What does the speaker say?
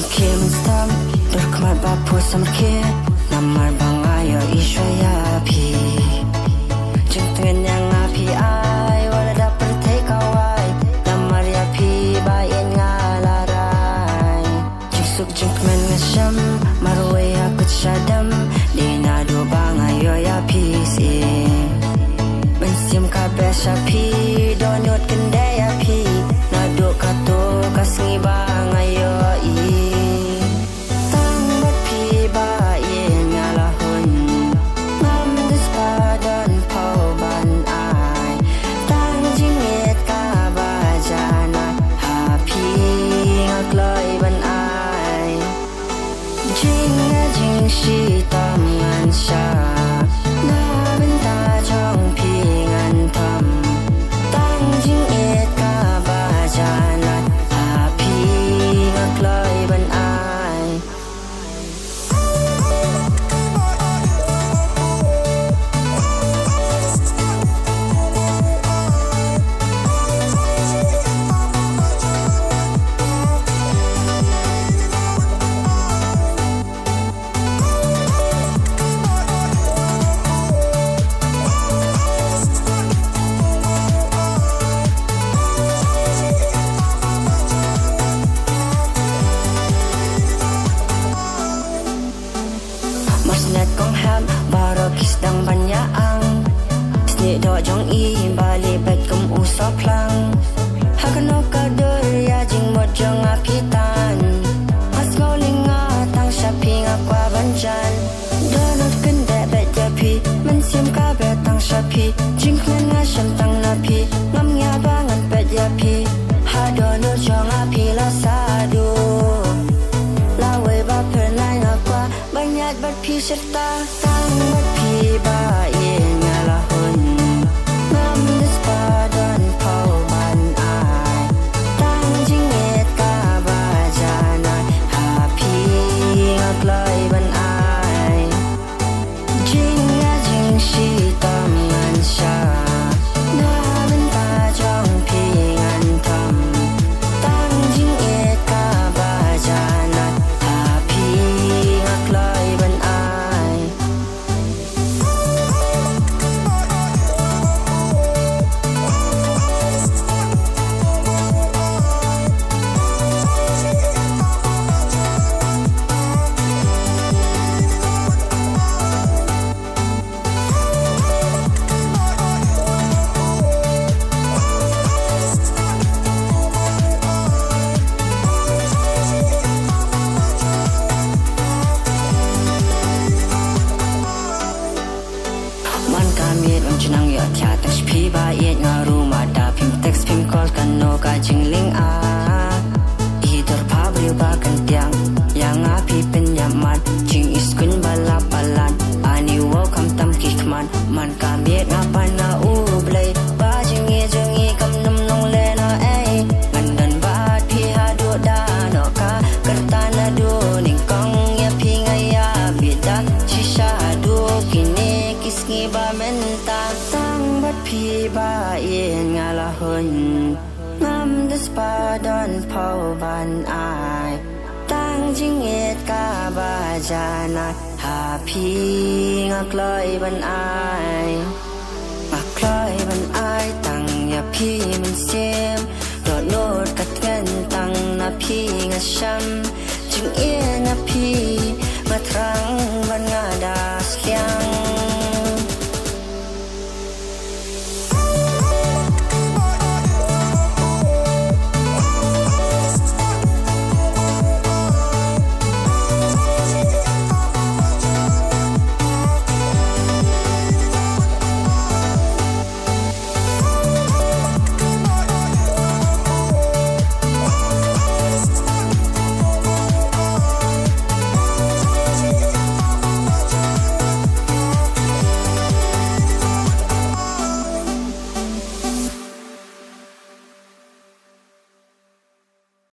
Kim stam Berkhmat bapu samke Namar bang ayo ishwaya pi Jengtengan yang api ay Wala dapat tekawai Namar ya pi bayin ngalarai Jingsuk jengkmen ngasam Marwe akut syadam Dina do bang ayo ya pi si Mensim kabeh syapi Donut kendai ya pi Naduk kato kasngi bang ayo i Shi tam ngan sha na ben ta chong pi ngan tham tang jing et ka ba jana ha pi ngak loi ban ai Masnat kong ham barokis dang banyaang Sni do jong i bali bet kum usap lang Hakano kadur ya jing mo jong apitan As ngolinga tang shaping akwa banjan Donut kende bet japi Mensim ka bet tang shapi Jing klen nga syam tang napi Ngam nga bangan bet japi Ha donut jong api la sadu Lawe ba pernah ngakwa Banyak berpi serta Sang berpi baik ngalahun Ngam despadan pau ban ai Tang jingit ka bajana Hapi ngaklai ban ai Jing ya jing shi tam ngan sha Na benta jong pi ngan tam Tang jingit ka bajana Hapi ngaklai ban ai Man kamit ang chinang yo tia taks pi ba yet nga rumah da pim teks pim call kan no ka jingling a Idor pabri ba kan tiang yang api penyaman jing iskun balapalan ani welcome tam kikman man kamit ngapan na ublay ba jingi jingi kam num nong le na ay ngandan ba pi hadu da no ka kertana do ning kong ya pi ngaya bida shisha do kini kisngi ba menta tang bat pi ba yen ngalahun ngam despadan pau ban ai tang jingit ka ba jana ha pi ngakloi ban ai ngakloi ban ai tang ya pi min sem do not kat ngan tang na pi ngasham jing